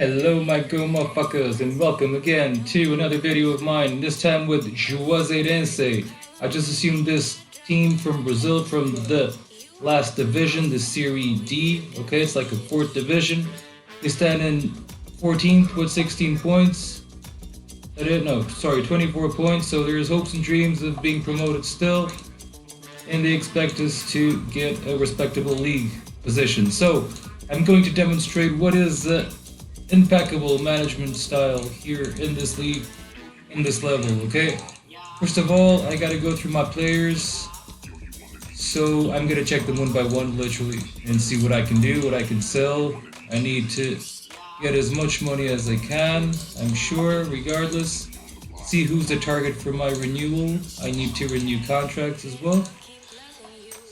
Hello my go motherfuckers and welcome again to another video of mine, this time with Juazeirense. I just assumed this team from Brazil from the last division, the Serie D, okay, it's like a fourth division. They stand in 14th with 16 points. 24 points, so there's hopes and dreams of being promoted still. And they expect us to get a respectable league position. So, I'm going to demonstrate what is impeccable management style here in this league, in this level, okay? First of all, I gotta go through my players. So I'm gonna check them one by one, literally, and see what I can do, what I can sell. I need to get as much money as I can, I'm sure, regardless. See who's the target for my renewal. I need to renew contracts as well.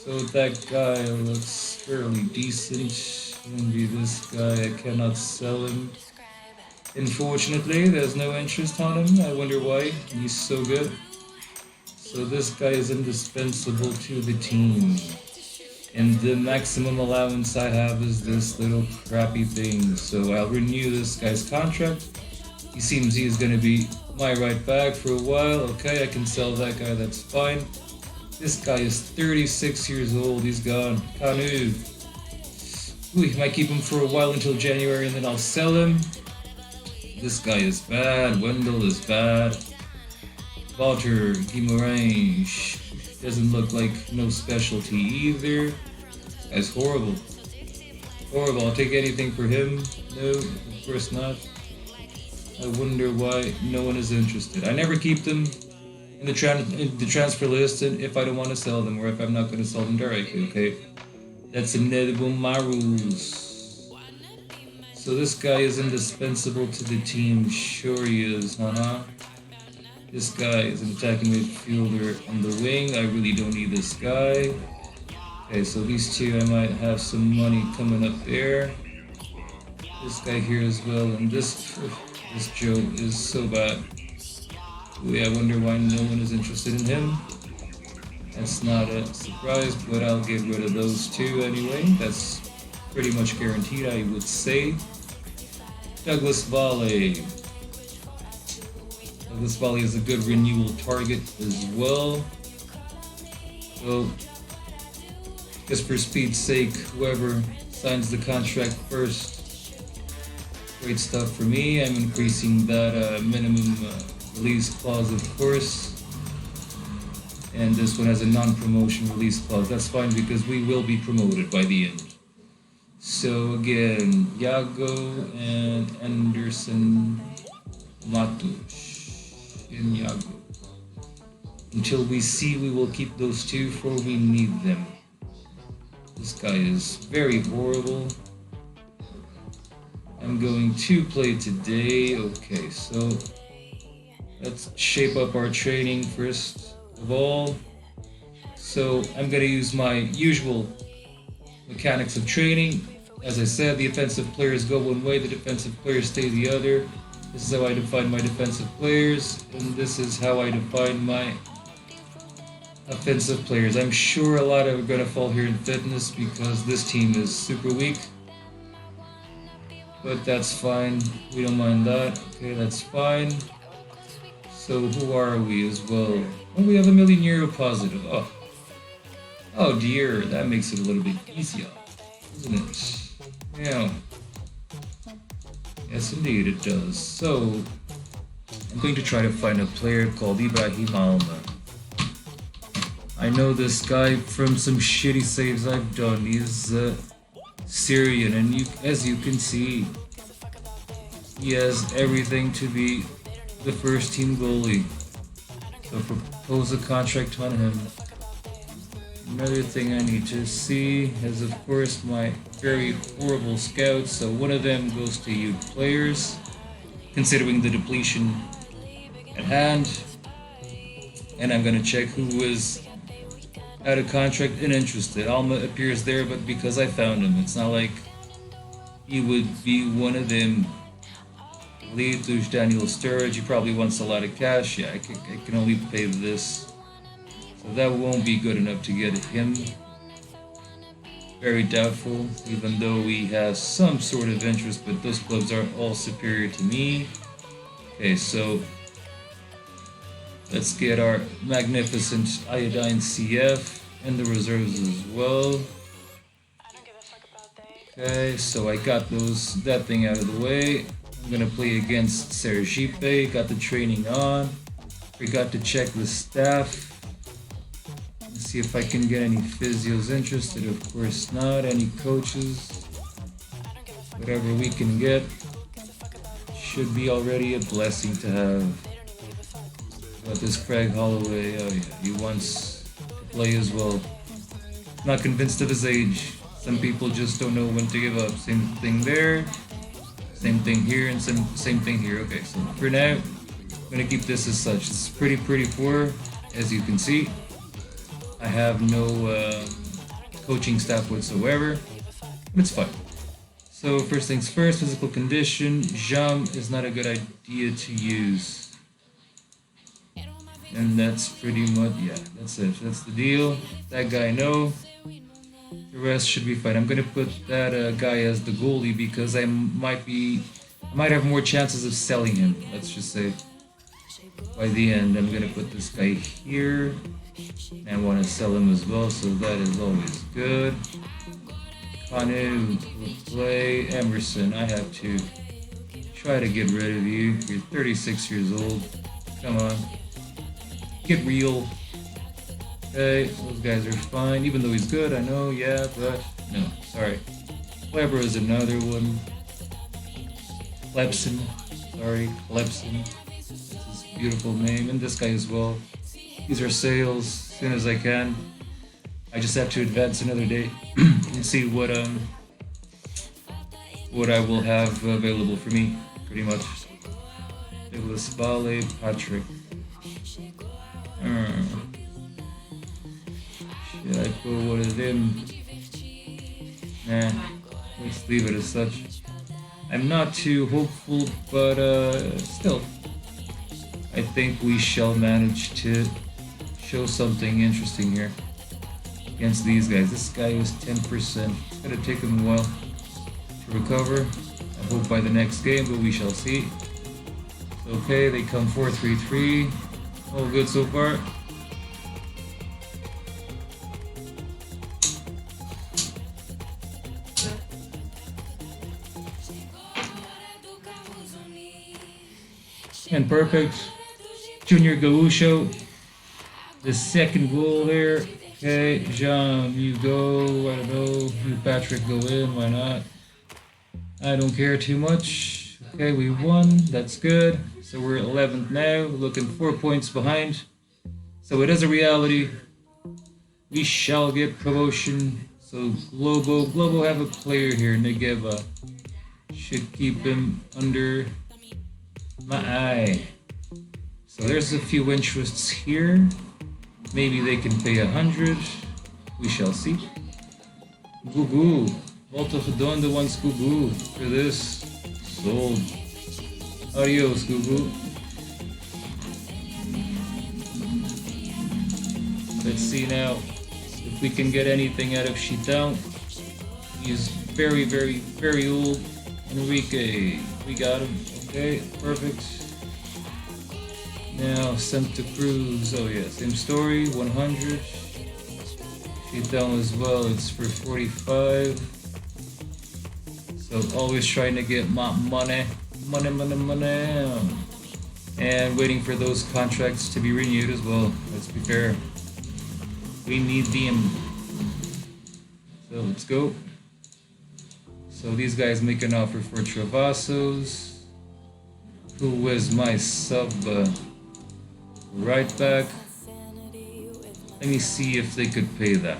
So that guy looks fairly decent. Maybe this guy, I cannot sell him. Unfortunately, there's no interest on him. I wonder why. He's so good. So this guy is indispensable to the team. And the maximum allowance I have is this little crappy thing. So I'll renew this guy's contract. He seems he is going to be my right back for a while. Okay, I can sell that guy, that's fine. This guy is 36 years old. He's gone. Canu. We might keep him for a while until January and then I'll sell him. This guy is bad. Wendell is bad. Walter Guimarães doesn't look like no specialty either. This guy's horrible. Horrible. I'll take anything for him. No, of course not. I wonder why no one is interested. I never keep them in the transfer list if I don't want to sell them or if I'm not going to sell them directly, okay? That's another one of my rules. So this guy is indispensable to the team. Sure he is, This guy is an attacking midfielder on the wing. I really don't need this guy. Okay, so these two I might have some money coming up there. This guy here as well, and this Joe is so bad. Ooh, I wonder why no one is interested in him. That's not a surprise, but I'll get rid of those two anyway. That's pretty much guaranteed, I would say. Douglas Valley. Douglas Valley is a good renewal target as well. So, just for speed's sake, whoever signs the contract first. Great stuff for me. I'm increasing that minimum release clause, of course. And this one has a non-promotion release clause. That's fine because we will be promoted by the end. So again, Yago and Anderson Matos and Yago. Until we see, we will keep those two for we need them. This guy is very horrible. I'm going to play today. Okay, so let's shape up our training first of all. So I'm going to use my usual mechanics of training. As I said, the offensive players go one way, the defensive players stay the other. This is how I define my defensive players, and this is how I define my offensive players. I'm sure a lot are going to fall here in fitness because this team is super weak. But that's fine. We don't mind that. Okay, that's fine. So who are we as well? Oh, we have €1 million positive. Oh dear, that makes it a little bit easier, doesn't it? Yeah. Yes, indeed it does. So I'm going to try to find a player called Ibrahim Alma. I know this guy from some shitty saves I've done. He's Syrian, and as you can see, he has everything to be the first team goalie. So propose a contract on him. Another thing I need to see is, of course, my very horrible scouts. So one of them goes to youth players, considering the depletion at hand. And I'm going to check who is out of contract and interested. Alma appears there, but because I found him, it's not like he would be one of them. Lead to Daniel Sturridge. He probably wants a lot of cash. Yeah, I can only pay this. So that won't be good enough to get him. Very doubtful, even though we have some sort of interest, but those clubs are all superior to me. Okay, so let's get our magnificent iodine CF and the reserves as well. Okay, so I got that thing out of the way. I'm gonna play against Sergipe, got the training on. Forgot to check the staff. Let's see if I can get any physios interested. Of course not. Any coaches. Whatever we can get. Should be already a blessing to have. Got this Craig Holloway. Oh yeah, he wants to play as well. Not convinced of his age. Some people just don't know when to give up. Same thing there. Same thing here and same thing here. Okay, so for now, I'm gonna keep this as such. It's pretty poor, as you can see. I have no coaching staff whatsoever, but it's fine. So first things first, physical condition. Jam is not a good idea to use. And that's pretty much, yeah, that's it. That's the deal. That guy, no. The rest should be fine. I'm gonna put that guy as the goalie because I might have more chances of selling him. Let's just say by the end, I'm gonna put this guy here. And I want to sell him as well, so that is always good. Kanu will play. Emerson, I have to try to get rid of you. You're 36 years old. Come on. Get real. Okay, those guys are fine. Even though he's good, I know, yeah, but no, sorry. Kleber is another one. Clebson, sorry, Clebson. That's his beautiful name. And this guy as well. These are sales as soon as I can. I just have to advance another day and see what I will have available for me, pretty much. Douglas Vale, Patrick. Should I put one of them? Nah, let's leave it as such. I'm not too hopeful, but still, I think we shall manage to show something interesting here against these guys. This guy was 10%. It's gonna take him a while to recover. I hope by the next game, but we shall see. Okay, they come 4-3-3. All good so far. And perfect. Junior Gaúcho. The second goal there. Okay, Jean, you go. I don't know. You, Patrick, go in. Why not? I don't care too much. Okay, we won. That's good. So we're 11th now. Looking 4 points behind. So it is a reality. We shall get promotion. So Globo have a player here. Negeva. Should keep him under my eye. So there's a few interests here. Maybe they can pay 100. We shall see. Gugu. Volta Redonda wants Gugu for this. Sold. Adios, Gugu. Let's see now if we can get anything out of Chitão. He's very, very, very old. Enrique. We got him. Okay, perfect. Now, Santa Cruz, oh yeah, same story, 100. Chitão as well, it's for 45. So always trying to get my money. And waiting for those contracts to be renewed as well, let's be fair. We need them. So let's go. So these guys make an offer for Travassos. Who was my sub right back? Let me see if they could pay that.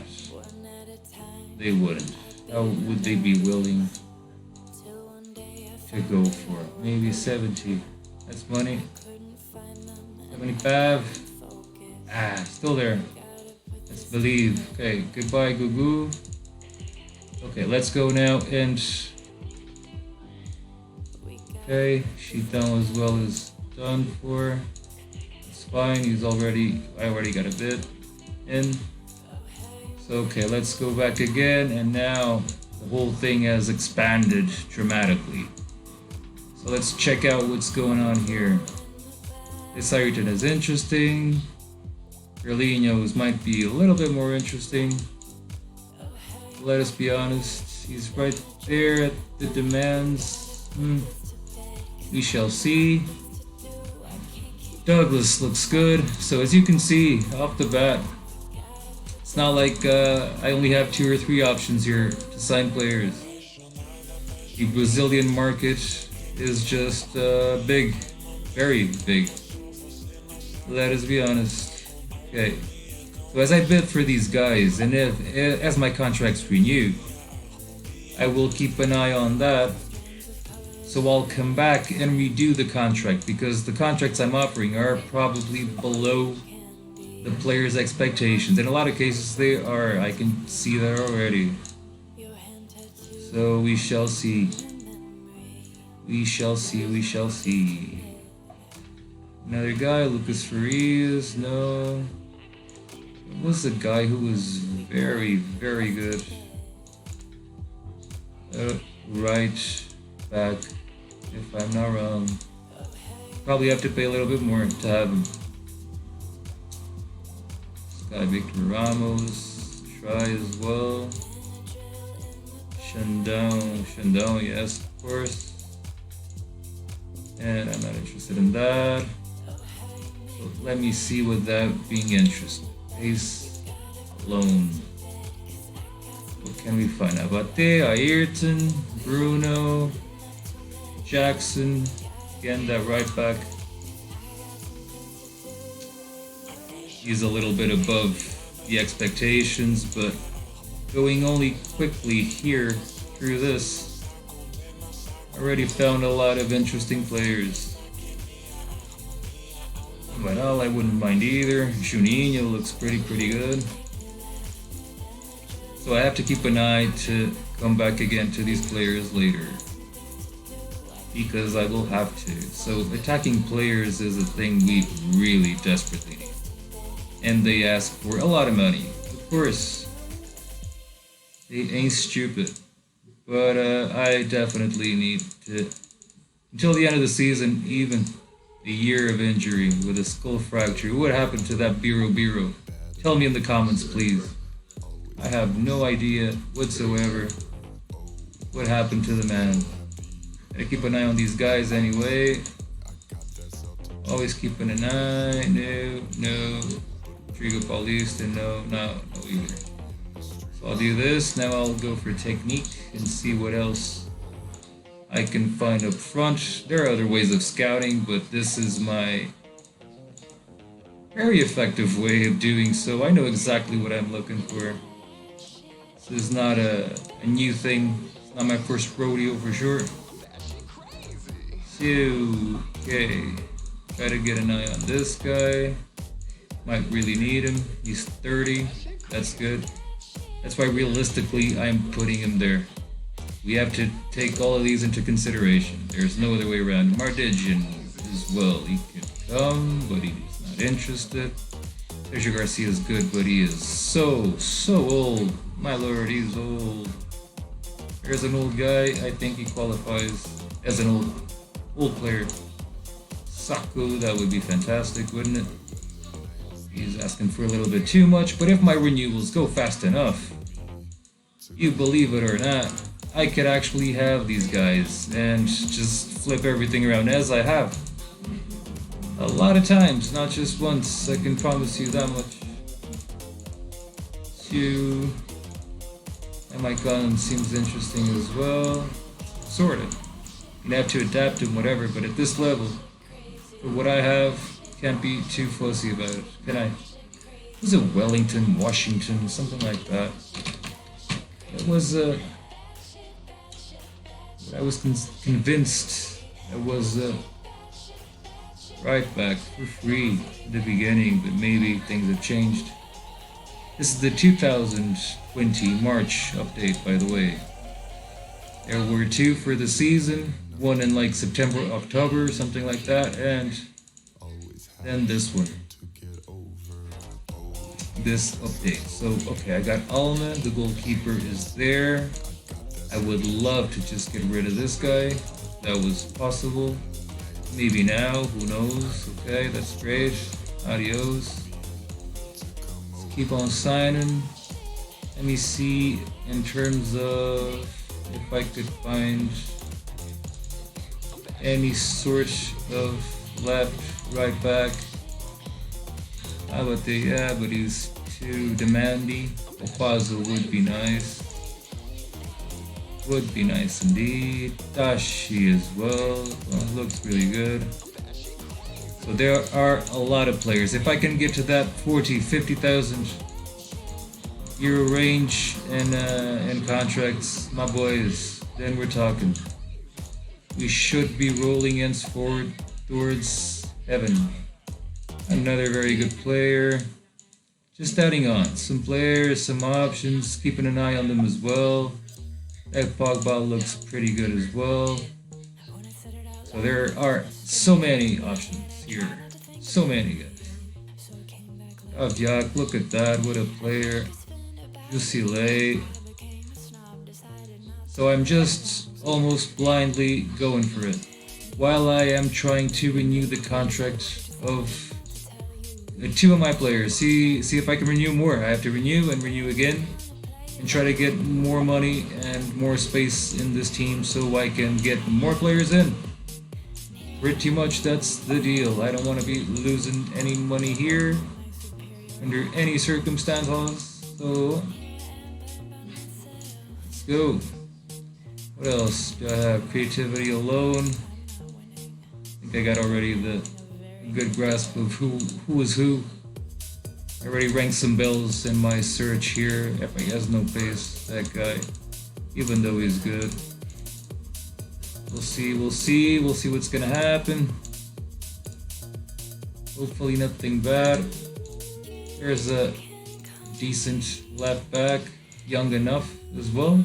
They wouldn't. How would they be willing to go for? Maybe 70. That's money. 75. Still there. Let's believe. Okay, goodbye, Gugu. Okay, let's go now and. Okay, Chitão as well is done for. It's fine. I already got a bid in. So, okay, let's go back again, and now the whole thing has expanded dramatically. So let's check out what's going on here. This Ayrton is interesting. Gerlinho's might be a little bit more interesting. Let us be honest, he's right there at the demands. We shall see. Douglas looks good. So as you can see off the bat, it's not like I only have 2 or 3 options here to sign players. The Brazilian market is just big, very big. Let us be honest. Okay, so as I bid for these guys, and as my contracts renew, I will keep an eye on that. So I'll come back and redo the contract, because the contracts I'm offering are probably below the players' expectations. In a lot of cases they are, I can see that already. So we shall see. We shall see, we shall see. Another guy, Lucas Farias, no. It was a guy who was very, very good. Right back, if I'm not wrong. Probably have to pay a little bit more to have him. This guy, Victor Ramos, try as well. Shandong, yes, of course. And I'm not interested in that. So let me see without being interested. Ace alone. What can we find? Abate, Ayrton, Bruno, Jackson. Again, that right back. He's a little bit above the expectations, but going only quickly here through this, already found a lot of interesting players. Well, I wouldn't mind either. Juninho looks pretty good. So I have to keep an eye to come back again to these players later, because I will have to. So attacking players is a thing we really desperately need. And they ask for a lot of money. Of course, they ain't stupid. But I definitely need to, until the end of the season, even a year of injury with a skull fracture. What happened to that Biro? Tell me in the comments, please. I have no idea whatsoever what happened to the man. I keep an eye on these guys anyway. Always keeping an eye. No. Trigo Paulista, no either. So I'll do this. Now I'll go for technique and see what else I can find up front. There are other ways of scouting, but this is my very effective way of doing so. I know exactly what I'm looking for. This is not a new thing. It's not my first rodeo for sure. So, okay. Try to get an eye on this guy. Might really need him. He's 30. That's good. That's why realistically I'm putting him there. We have to take all of these into consideration. There's no other way around. Mardigian as well. He could come, but he's not interested. Sergio Garcia is good, but he is so old. My lord, he's old. There's an old guy. I think he qualifies as an old player. Saku, that would be fantastic, wouldn't it? He's asking for a little bit too much, but if my renewals go fast enough, you believe it or not, I could actually have these guys and just flip everything around, as I have a lot of times, not just once. I can promise you that much. Two. And my gun seems interesting as well. Sort of. You have to adapt and whatever, but at this level, for what I have, can't be too fussy about it, can I? Was it Wellington, Washington, something like that? It was I was convinced it was right back for free at the beginning, but maybe things have changed. This is the 2020 March update, by the way. There were 2 for the season, one in like September, October, something like that, and then this one. this update. So, okay, I got Alma, the goalkeeper is there. I would love to just get rid of this guy. That was possible. Maybe now, who knows? Okay, that's great. Adios. Let's keep on signing. Let me see in terms of if I could find any sort of left, right back. How about the, yeah, but he's too demanding. Opazo would be nice. Would be nice indeed. Dashi as well. Looks really good. So there are a lot of players. If I can get to that 50,000 euro range and contracts, my boys, then we're talking. We should be rolling henceforward towards heaven. Another very good player. Just adding on some players, some options, keeping an eye on them as well. That Pogba looks pretty good as well. So there are so many options here. So many guys. Avyak, look at that, what a player. Jusile. So I'm just almost blindly going for it. While I am trying to renew the contract of 2 of my players. See if I can renew more. I have to renew and renew again. And try to get more money and more space in this team so I can get more players in. Pretty much that's the deal. I don't want to be losing any money here under any circumstances. So let's go. What else do I have? Creativity alone. I think I got already the good grasp of who is who. I already ranked some bells in my search here. If he has no pace, that guy, even though he's good. We'll see what's gonna happen. Hopefully nothing bad. There's a decent left back, young enough as well.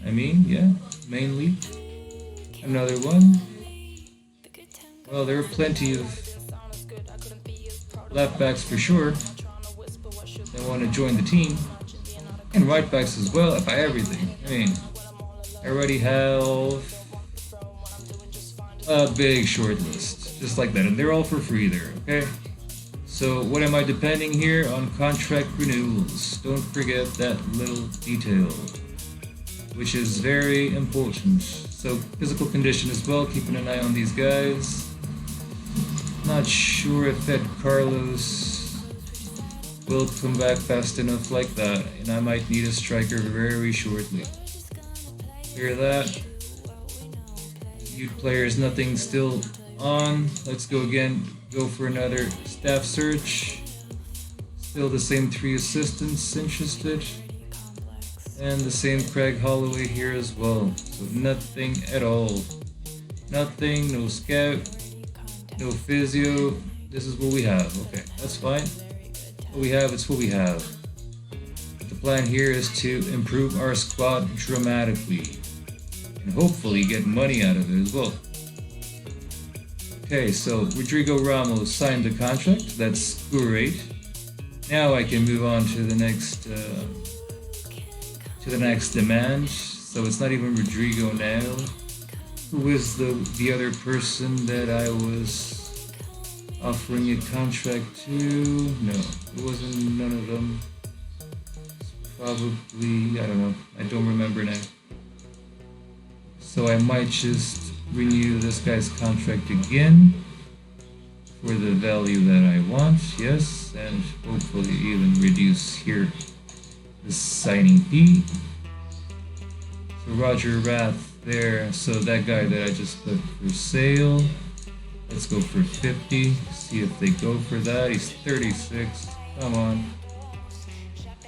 I mean, yeah, mainly. Another one. Well, there are plenty of left backs for sure that want to join the team, and right backs as well. If I everything, I mean, I already have a big short list, just like that, and they're all for free there. Okay. So what am I depending here on? Contract renewals. Don't forget that little detail, which is very important. So physical condition as well. Keeping an eye on these guys. Not sure if that Carlos will come back fast enough like that, and I might need a striker very shortly. Hear that? Youth players, nothing still on. Let's go again. Go for another staff search. Still the same 3 assistants interested. And the same Craig Holloway here as well. So nothing at all. Nothing, no scout. No physio. This is what we have. Okay, that's fine. What we have, it's what we have. But the plan here is to improve our squad dramatically. And hopefully get money out of it as well. Okay, so Rodrigo Ramos signed the contract. That's great. Now I can move on to the next demand. So it's not even Rodrigo now. Who is the other person that I was offering a contract to? No, it wasn't none of them. It's probably, I don't know, I don't remember now. So I might just renew this guy's contract again for the value that I want, yes, and hopefully even reduce here the signing fee. So Roger Rath there, so that guy that I just put for sale, let's go for 50, see if they go for that. He's 36, come on,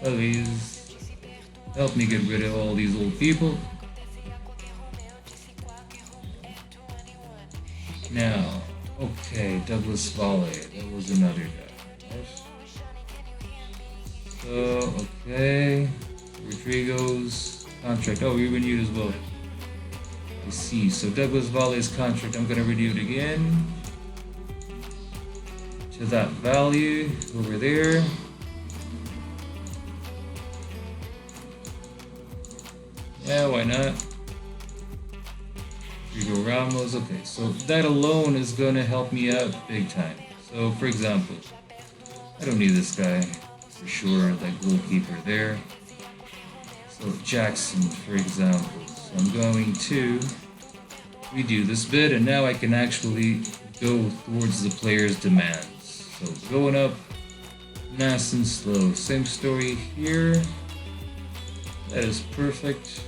please help me get rid of all these old people. Now, okay, Douglas Valle, that was another guy. So, okay, Rodrigo's contract, oh, we renewed as well. I see. So Douglas Valle's contract, I'm going to renew it again to that value over there. Yeah, why not? Rigo Ramos. Okay, so that alone is gonna help me out big time. So, for example, I don't need this guy for sure. That goalkeeper there. So Jackson, for example. So I'm going to redo this bit, and now I can actually go towards the player's demands. So going up nice and slow. Same story here. That is perfect.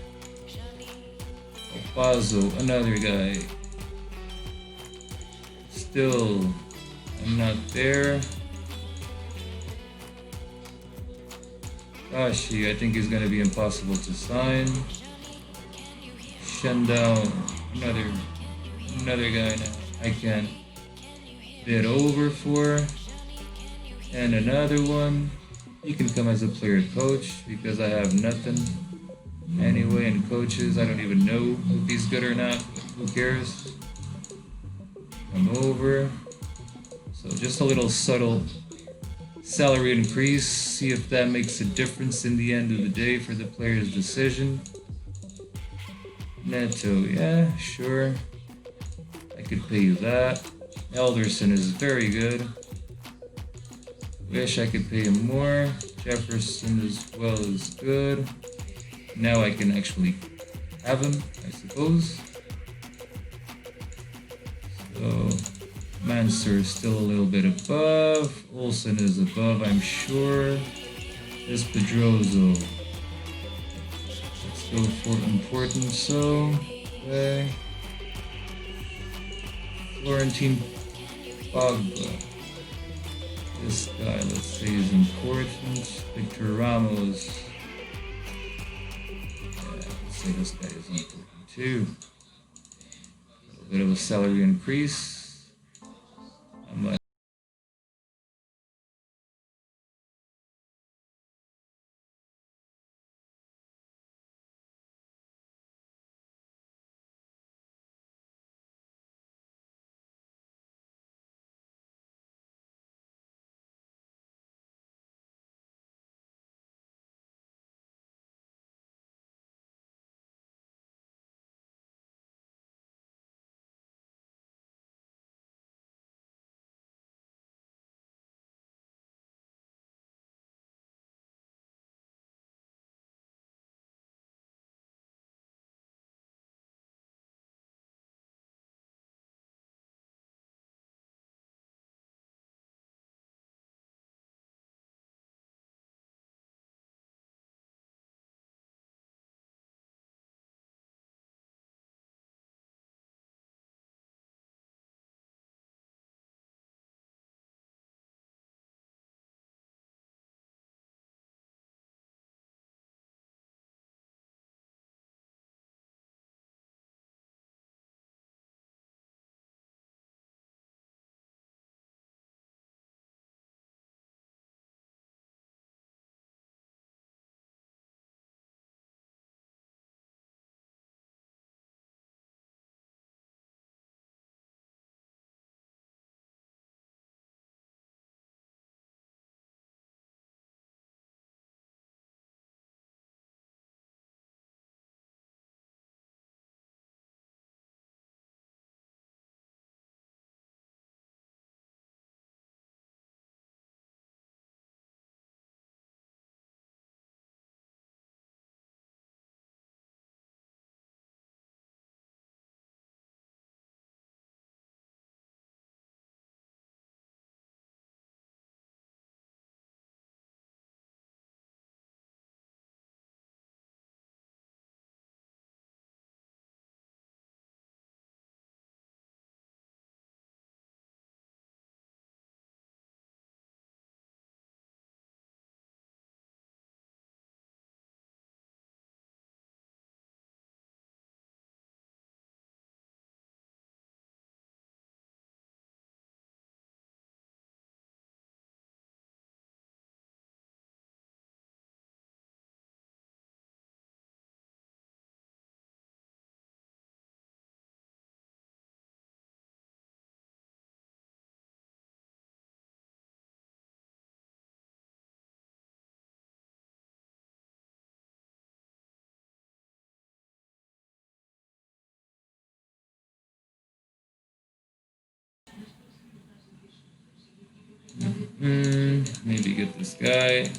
Opazo, another guy. Still, I'm not there. Kashi, I think he's gonna be impossible to sign. Shandao, another guy now I can bid over for. And another one. You can come as a player coach because I have nothing. Anyway, and coaches, I don't even know if he's good or not, but who cares? Come over. So just a little subtle salary increase. See if that makes a difference in the end of the day for the player's decision. Neto, yeah, sure. I could pay you that. Elderson is very good. Wish I could pay him more. Jefferson as well is good. Now I can actually have him, I suppose. So Mansur is still a little bit above. Olsen is above, I'm sure. This Pedroso. Let's go for important. So, okay. Florentine Pogba. This guy, let's say, is important. Victor Ramos. Yeah, let's say this guy is important too. A little bit of a salary increase. I'm Maybe get this guy.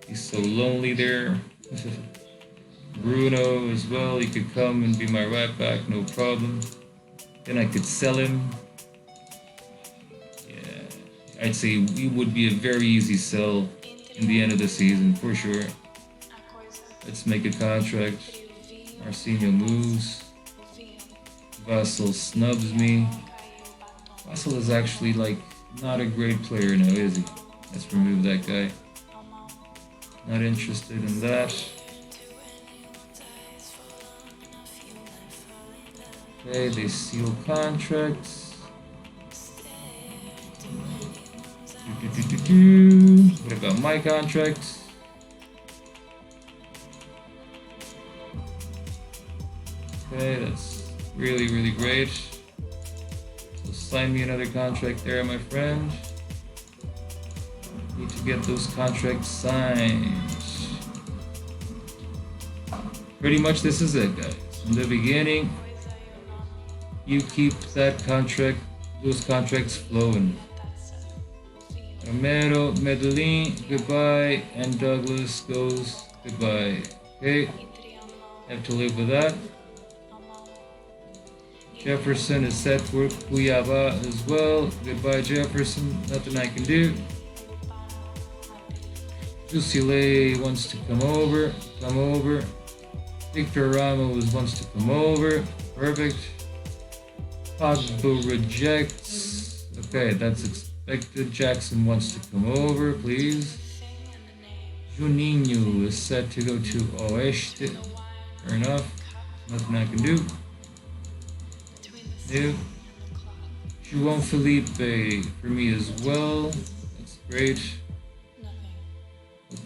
He's so lonely there. Bruno as well. He could come and be my right back, no problem. Then I could sell him. Yeah, I'd say he would be a very easy sell in the end of the season for sure. Let's make a contract. Marcinho moves. Vassal snubs me. Vassal is actually like not a great player now, is he? Let's remove that guy. Not interested in that. Okay, they seal contracts. What about my contract? Okay, that's really, really great. So sign me another contract there, my friend. Need to get those contracts signed. Pretty much this is it, guys. In the beginning, you keep that contract, those contracts flowing. Romero, Medellin, goodbye, and Douglas goes goodbye. Okay, have to live with that. Jefferson is set for Cuiabá as well. Goodbye, Jefferson. Nothing I can do. Jusilei wants to come over. Come over. Victor Ramos wants to come over. Perfect. Pogba rejects. Okay, that's expected. Jackson wants to come over, please. Juninho is set to go to Oeste. Fair enough. Nothing I can do. New. João Felipe for me as well. That's great.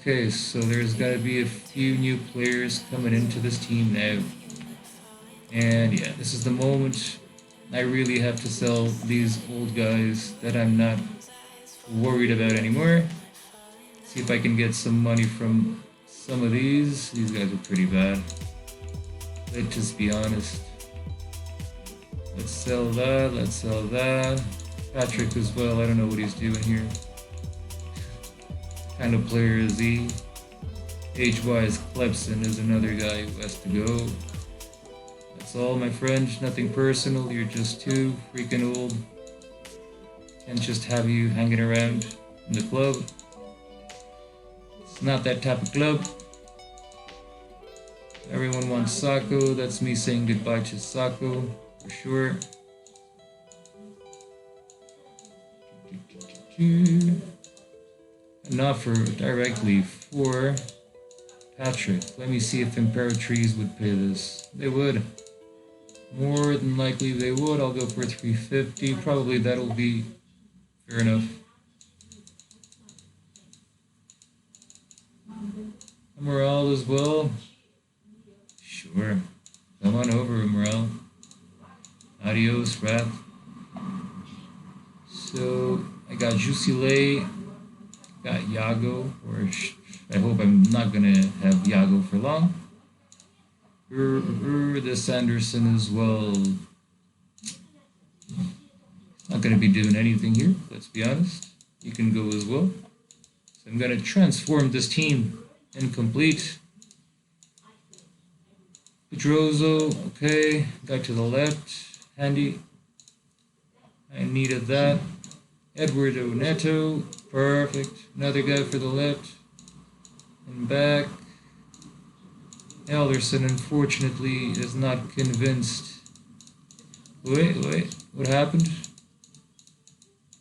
Okay, so there's got to be a few new players coming into this team now. And yeah, this is the moment I really have to sell these old guys that I'm not worried about anymore. See if I can get some money from some of these. These guys are pretty bad. Let's just be honest. Let's sell that, let's sell that. Patrick as well, I don't know what he's doing here. What kind of player is he? Age-wise, Clemson is another guy who has to go. That's all, my friend, nothing personal, you're just too freaking old. Can't just have you hanging around in the club. It's not that type of club. Everyone wants Sacco, that's me saying goodbye to Sacco. For sure. An offer directly for Patrick. Let me see if Imperatriz would pay this. They would. More than likely they would. I'll go for 350. Probably that'll be fair enough. Morale as well. Sure. Come on over, Morale. Adios, Wrath. So, I got Jusilei, got Yago, or I hope I'm not going to have Yago for long. This Anderson as well. Not going to be doing anything here, let's be honest. You can go as well. So I'm going to transform this team. Incomplete. Pedroso, okay. Guy to the left. Handy. I needed that. Eduardo Neto. Perfect. Another guy for the left. And back. Alderson, unfortunately, is not convinced. Wait. What happened?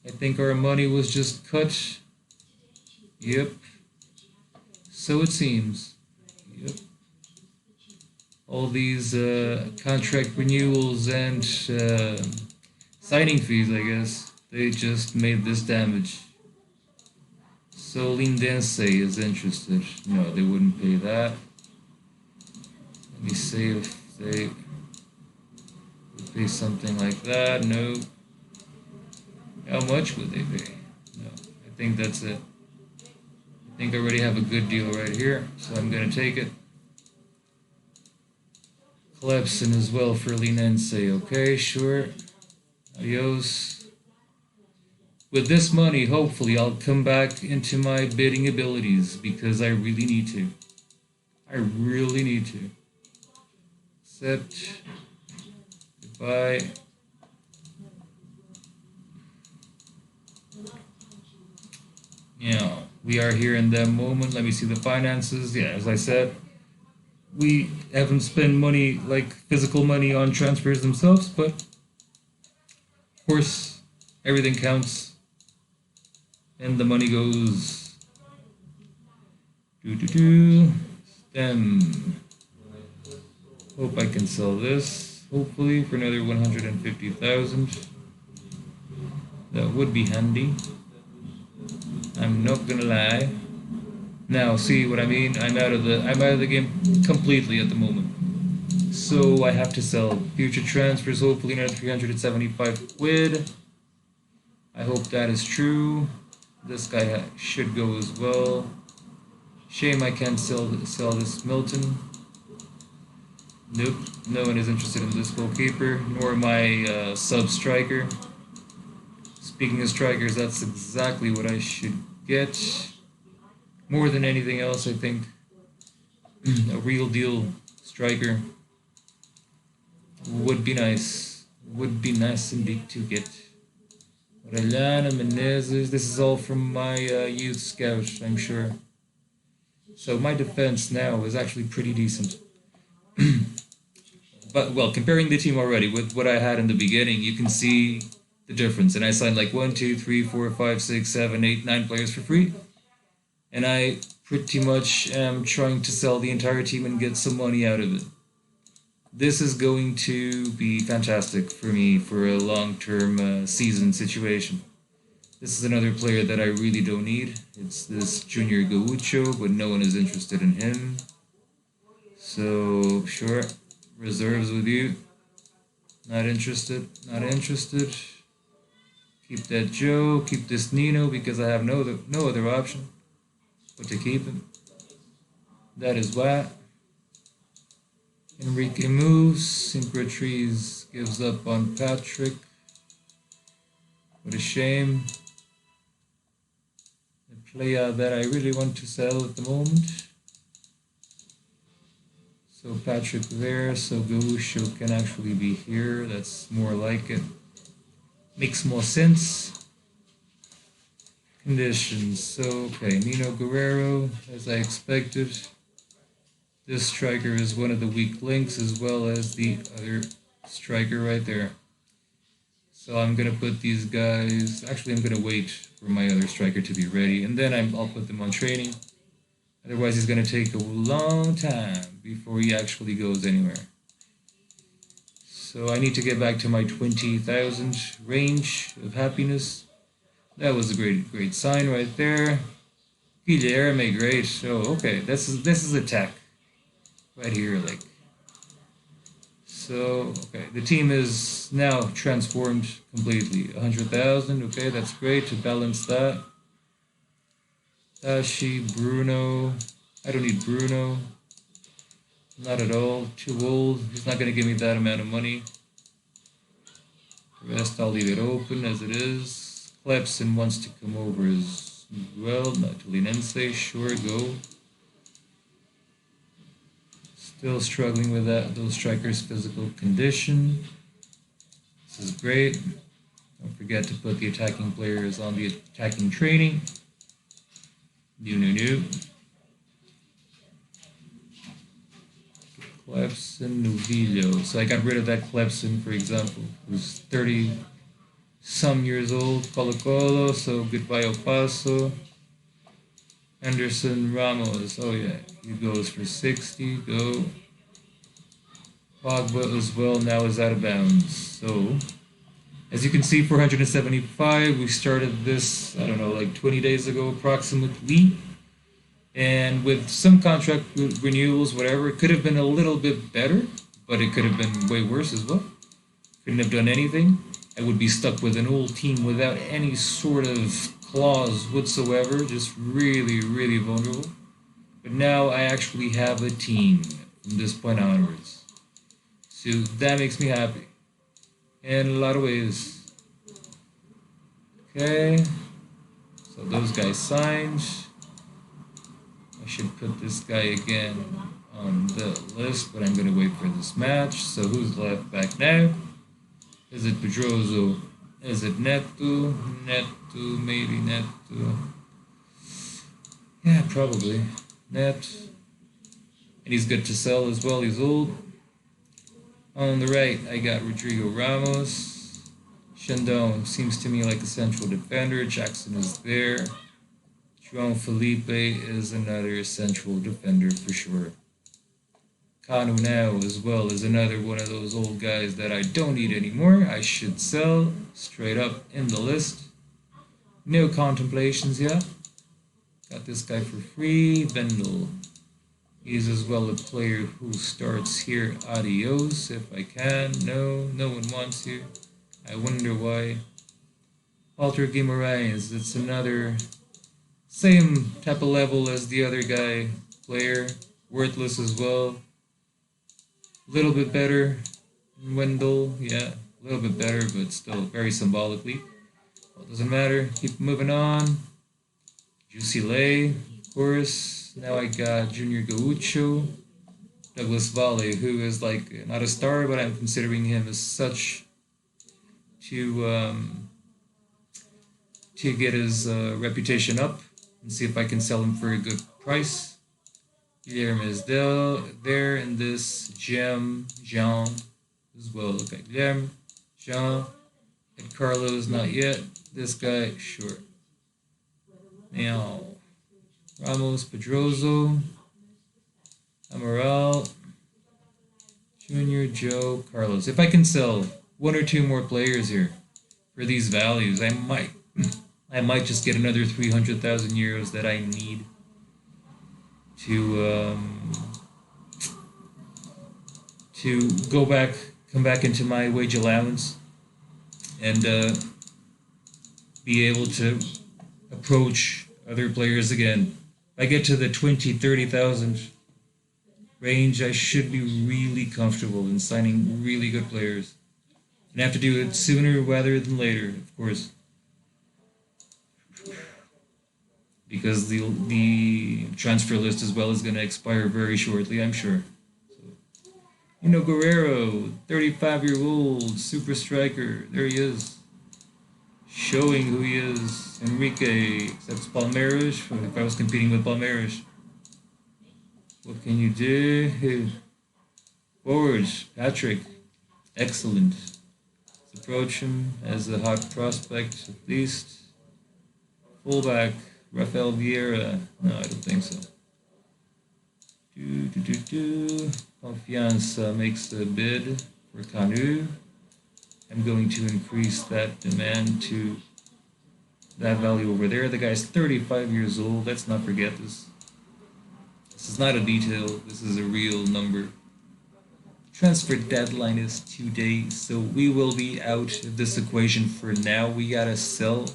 I think our money was just cut. Yep. So it seems. Yep. All these contract renewals and signing fees, I guess, they just made this damage. So Lindense is interested. No, they wouldn't pay that. Let me see if they would pay something like that. No. How much would they pay? No, I think that's it. I think I already have a good deal right here, so I'm going to take it. Clemson as well for Linense. Okay, sure. Adios. with this money, hopefully, I'll come back into my bidding abilities because I really need to. I really need to. Accept. Goodbye. Yeah, we are here in that moment. Let me see the finances. Yeah, as I said, we haven't spent money, like physical money, on transfers themselves, but of course, everything counts, and the money goes. Stem. Hope I can sell this, hopefully, for another 150,000. That would be handy. I'm not gonna lie. Now, see what I mean? I'm out of the game completely at the moment. So I have to sell future transfers, hopefully another 375 quid. I hope that is true. This guy should go as well. Shame I can't sell this Milton. Nope, no one is interested in this goalkeeper, nor my sub-striker. Speaking of strikers, that's exactly what I should get. More than anything else, I think. A real deal striker would be nice. Would be nice indeed to get. Orellana, Menezes, this is all from my youth scout, I'm sure. So my defense now is actually pretty decent. But, well, comparing the team already with what I had in the beginning, you can see the difference. And I signed like 1, 2, 3, 4, 5, 6, 7, 8, 9 players for free. And I pretty much am trying to sell the entire team and get some money out of it. This is going to be fantastic for me for a long-term season situation. This is another player that I really don't need. It's this Junior Gaucho, but no one is interested in him. So, sure, reserves with you. Not interested, not interested. Keep that Joe, keep this Nino, because I have no other option but to keep him. That is why. Enrique moves, Syncratrice gives up on Patrick. What a shame. A player that I really want to sell at the moment. So Patrick there, so Gaucho can actually be here. That's more like it. Makes more sense. Conditions. So, okay, Nino Guerrero, as I expected. This striker is one of the weak links, as well as the other striker right there. So I'm going to put these guys... Actually, I'm going to wait for my other striker to be ready, and then I'll put them on training. Otherwise, he's going to take a long time before he actually goes anywhere. So I need to get back to my 20,000 range of happiness. That was a great sign right there. Guilherme, great. So okay, this is attack right here, like. So okay, the team is now transformed completely. 100,000. Okay, that's great to balance that. Tashi, Bruno. I don't need Bruno. Not at all. Too old. He's not going to give me that amount of money. The rest I'll leave it open as it is. Clepson wants to come over as well. Natulinense, sure, go. Still struggling with those strikers' physical condition. This is great. Don't forget to put the attacking players on the attacking training. New. Clepson, Novillo. So I got rid of that Clepson, for example, who's 30-some years old. Colo, so goodbye El Paso. Anderson Ramos, oh yeah, he goes for 60, go. Pogba as well, now is out of bounds. So, as you can see, 475, we started this, I don't know, like 20 days ago approximately. And with some contract renewals, whatever, it could have been a little bit better, but it could have been way worse as well. Couldn't have done anything. I would be stuck with an old team without any sort of clause whatsoever, just really vulnerable. But now I actually have a team from this point onwards. So that makes me happy in a lot of ways. Okay, so those guys signed. I should put this guy again on the list, but I'm going to wait for this match. So who's left back now? Is it Pedroso? Is it Neto? Neto, maybe Neto. Yeah, probably. Net. And he's good to sell as well, he's old. On the right, I got Rodrigo Ramos. Shandong seems to me like a central defender. Jackson is there. João Felipe is another central defender for sure. Kanu now as well is another one of those old guys that I don't need anymore. I should sell straight up in the list. No contemplations yet. Got this guy for free. Vendel. He's as well a player who starts here. Adios if I can. No one wants you. I wonder why. Walter Guimaraes, it's another same type of level as the other guy. Player, worthless as well. A little bit better. Wendell, yeah, a little bit better, but still very symbolically. Well, doesn't matter. Keep moving on. Juicy Lay, of course. Now I got Junior Gaucho. Douglas Valle, who is like not a star, but I'm considering him as such to get his reputation up and see if I can sell him for a good price. Guilherme is there in this gem, Jean as well. Look at Guilherme, Jean, and Carlos, not yet. This guy, sure. Now, Ramos, Pedroso, Amaral, Junior, Joe, Carlos. If I can sell one or two more players here for these values, I might just get another 300,000 euros that I need to come back into my wage allowance and be able to approach other players again. If I get to the 20,000-30,000 range, I should be really comfortable in signing really good players. And I have to do it sooner rather than later, of course. Because the transfer list as well is going to expire very shortly, I'm sure. So, Guerrero, 35-year-old super striker. There he is, showing who he is. Enrique accepts Palmeiras. If I was competing with Palmeiras, what can you do? Forwards, Patrick, excellent. Let's approach him as a hot prospect at least. Fullback, Rafael Vieira. No, I don't think so. Confiança makes a bid for Canu. I'm going to increase that demand to that value over there. The guy's 35 years old. Let's not forget this. This is not a detail. This is a real number. Transfer deadline is 2 days, so we will be out of this equation for now. We gotta sell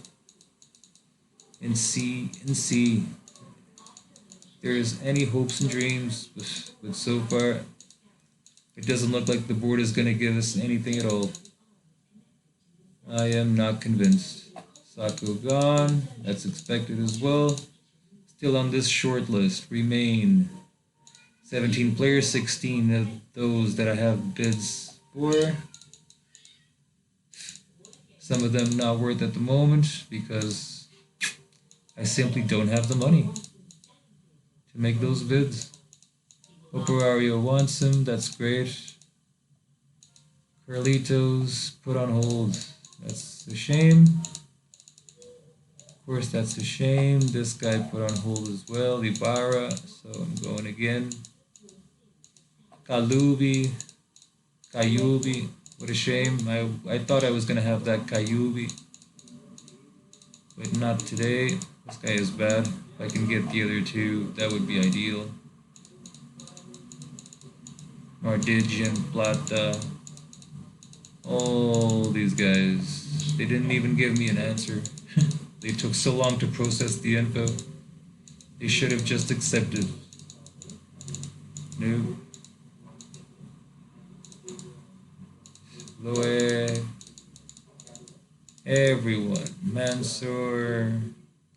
and see if there's any hopes and dreams, but so far it doesn't look like the board is going to give us anything at all. I am not convinced. Sako gone, that's expected as well. Still on this short list remain 17 players, 16 of those that I have bids for. Some of them not worth at the moment because I simply don't have the money to make those bids. Operario wants him, that's great. Carlitos put on hold, that's a shame. Of course, that's a shame. This guy put on hold as well, Ibarra, so I'm going again. Kayubi, what a shame. I thought I was going to have that Kayubi, but not today. This guy is bad. If I can get the other two, that would be ideal. Mardigian, Plata, all these guys, they didn't even give me an answer. They took so long to process the info. They should have just accepted. No. Loe. everyone. Mansoor,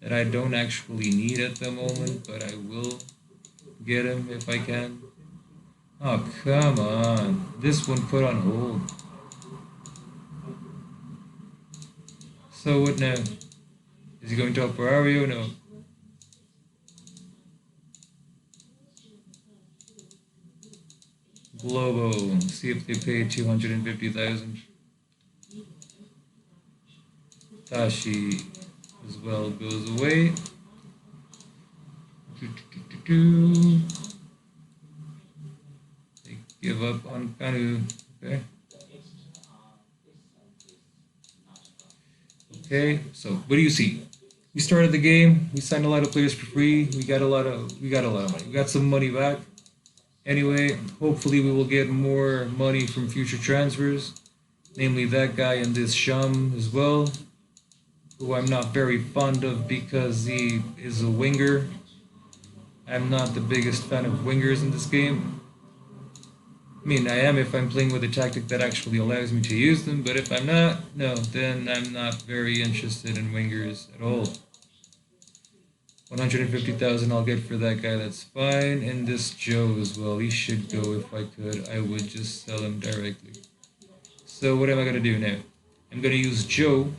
that I don't actually need at the moment, but I will get him if I can. Oh, come on. This one put on hold. So what now? Is he going to Operario? No. Globo. See if they pay 250,000. Tashi as well goes away. They give up on Kanu. Okay. Okay, so what do you see? We started the game, we signed a lot of players for free, we got a lot of money. We got some money back. Anyway, hopefully we will get more money from future transfers, namely that guy and this Sham as well, who I'm not very fond of because he is a winger. I'm not the biggest fan of wingers in this game. I mean, I am if I'm playing with a tactic that actually allows me to use them, but if I'm not, no, then I'm not very interested in wingers at all. 150,000 I'll get for that guy, that's fine. And this Joe as well, he should go if I could. I would just sell him directly. So what am I going to do now? I'm going to use Joe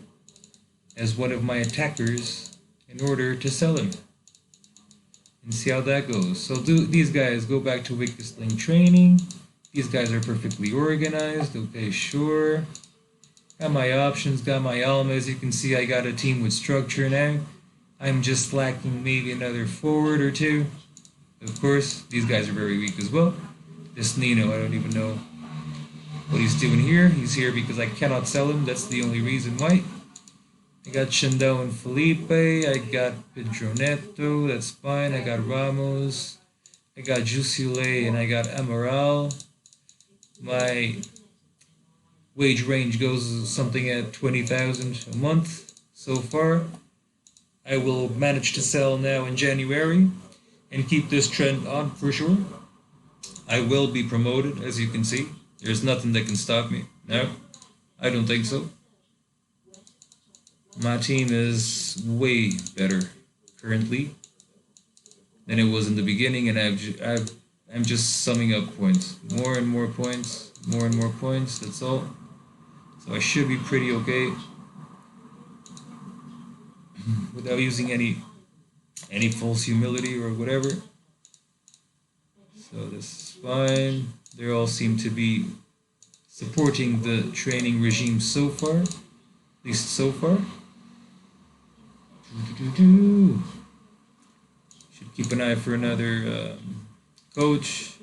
as one of my attackers in order to sell him. And see how that goes. So these guys go back to weakest link training. These guys are perfectly organized. Okay, sure. Got my options, got my Alma. As you can see, I got a team with structure now. I'm just lacking maybe another forward or two. Of course, these guys are very weak as well. This Nino, I don't even know what he's doing here. He's here because I cannot sell him. That's the only reason why. I got Shandao and Felipe. I got Pedro Neto. That's fine. I got Ramos. I got Jusile and I got Amaral. My wage range goes something at 20,000 a month so far. I will manage to sell now in January and keep this trend on for sure. I will be promoted, as you can see. There's nothing that can stop me. No, I don't think so. My team is way better currently than it was in the beginning, and I'm just summing up points. More and more points, more and more points, that's all. So I should be pretty okay without using any false humility or whatever. So this is fine. They all seem to be supporting the training regime so far, at least so far. Should keep an eye for another coach.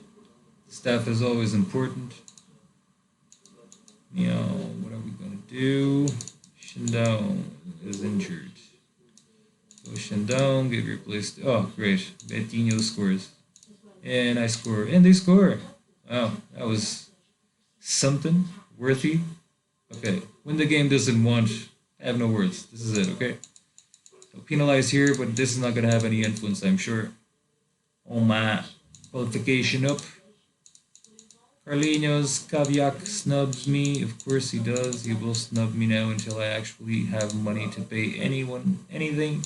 Staff is always important. You know, what are we gonna do? Shandong is injured. So Shandong, get replaced. Oh, great. Betinho scores. And I score. And they score. Wow, that was something worthy. Okay, when the game doesn't want, I have no words. This is it, okay? So penalize here, but this is not going to have any influence, I'm sure. Oh my. Qualification up. Carlinhos, Caviac snubs me. Of course he does. He will snub me now until I actually have money to pay anyone anything.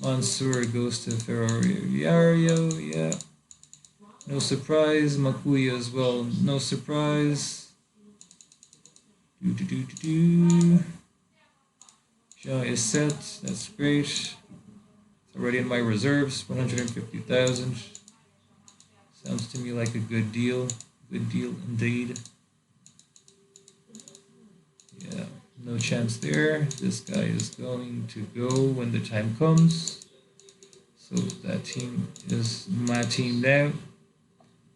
Mansour goes to Ferroviario, yeah. No surprise. Makuya as well, no surprise. Shaw is set, that's great. It's already in my reserves, 150,000. Sounds to me like a good deal indeed. Yeah, no chance there. This guy is going to go when the time comes. So that team is my team now.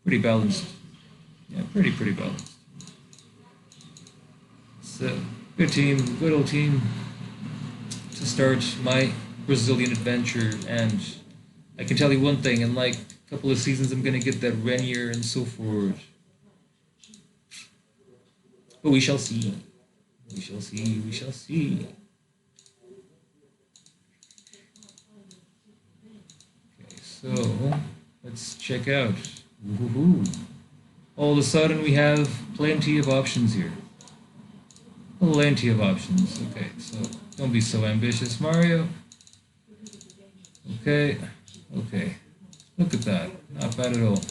Pretty balanced. Yeah, pretty balanced. So, good team, good old team to start my Brazilian adventure. And I can tell you one thing, in like a couple of seasons I'm going to get that Renier and so forth. But we shall see. We shall see, we shall see. Okay, so let's check out. Woohoo! All of a sudden we have plenty of options here. Plenty of options. Okay, so don't be so ambitious, Mario. Okay, okay. Look at that. Not bad at all.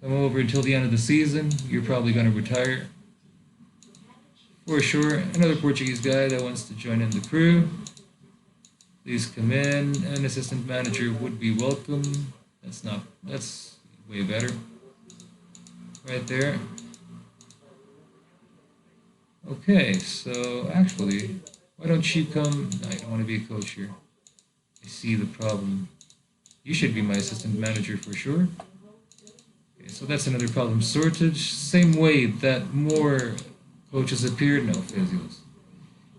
Come over until the end of the season. You're probably going to retire. For sure. Another Portuguese guy that wants to join in the crew. Please come in. An assistant manager would be welcome. That's way better. Right there. Okay, so actually, why don't you come? No, I don't want to be a coach here. I see the problem. You should be my assistant manager for sure. Okay, so that's another problem sorted. Same way that more coaches appeared, no physios.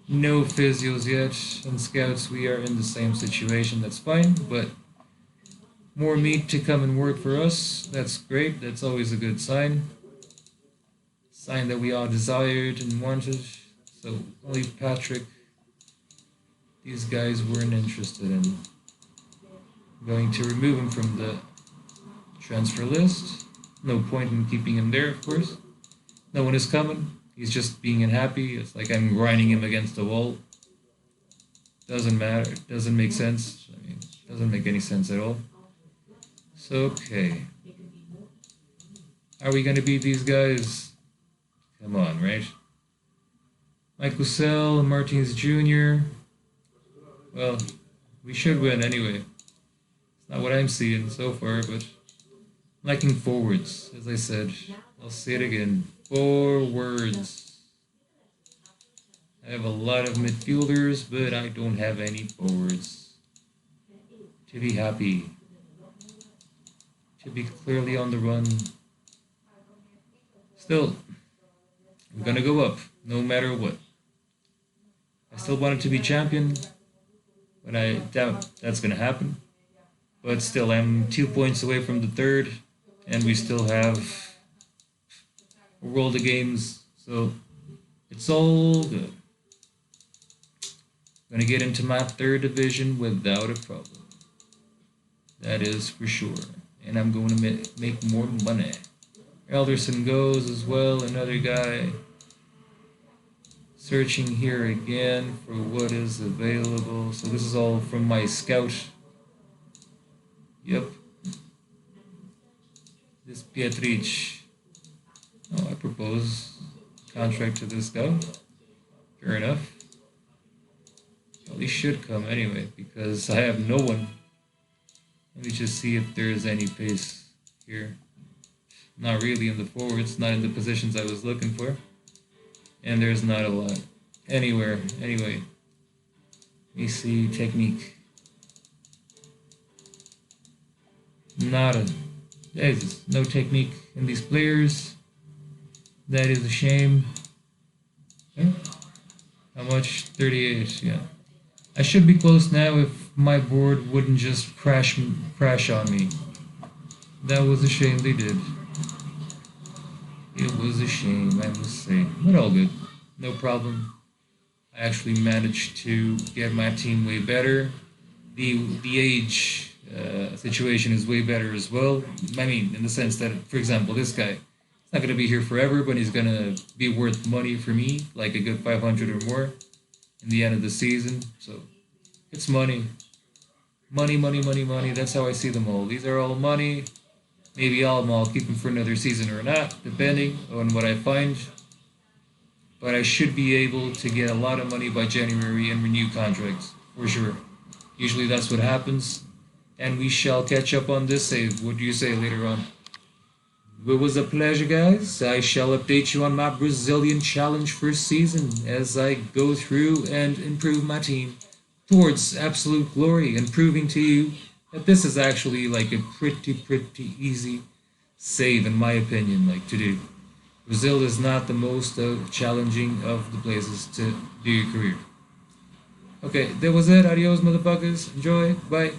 No physios yet. And scouts, we are in the same situation. That's fine, but more meat to come and work for us. That's great. That's always a good sign. Sign that we all desired and wanted. So only Patrick, these guys weren't interested in. I'm going to remove him from the transfer list. No point in keeping him there, of course. No one is coming. He's just being unhappy. It's like I'm grinding him against the wall. Doesn't matter. Doesn't make sense. I mean, doesn't make any sense at all. So, okay. Are we going to beat these guys? Come on, right? Michael Sell, Martins Jr. Well, we should win anyway. It's not what I'm seeing so far, but lacking forwards, as I said. I'll say it again. Forwards. I have a lot of midfielders, but I don't have any forwards. To be happy. To be clearly on the run. Still, I'm gonna go up, no matter what. I still wanted to be champion, but I doubt that's gonna happen. But still, I'm 2 points away from the third, and we still have a world of games, so it's all good. I'm gonna get into my third division without a problem. That is for sure. And I'm going to make more money. Elderson goes as well, another guy. Searching here again for what is available. So this is all from my scout. Yep. This Pietrich. Oh, I propose contract to this guy. Fair enough. Well, he should come anyway, because I have no one. Let me just see if there is any pace here. Not really in the forwards, not in the positions I was looking for. And there's not a lot anywhere. Anyway, let me see technique. Nada. There's no technique in these players. That is a shame. Okay. How much? 38, yeah. I should be close now if my board wouldn't just crash on me. That was a shame they did. It was a shame, I must say. But all good. No problem. I actually managed to get my team way better. The age situation is way better as well. I mean, in the sense that, for example, this guy, he's not going to be here forever, but he's going to be worth money for me, like a good 500 or more in the end of the season. So it's money. Money, money, money, money. That's how I see them all. These are all money. Maybe I'll keep them for another season or not, depending on what I find. But I should be able to get a lot of money by January and renew contracts, for sure. Usually that's what happens. And we shall catch up on this save. What do you say later on? It was a pleasure, guys. I shall update you on my Brazilian challenge first season as I go through and improve my team towards absolute glory and proving to you that this is actually like a pretty easy save in my opinion, like to do. Brazil is not the most challenging of the places to do your career. Okay, that was it. Adios, motherfuckers. Enjoy. Bye.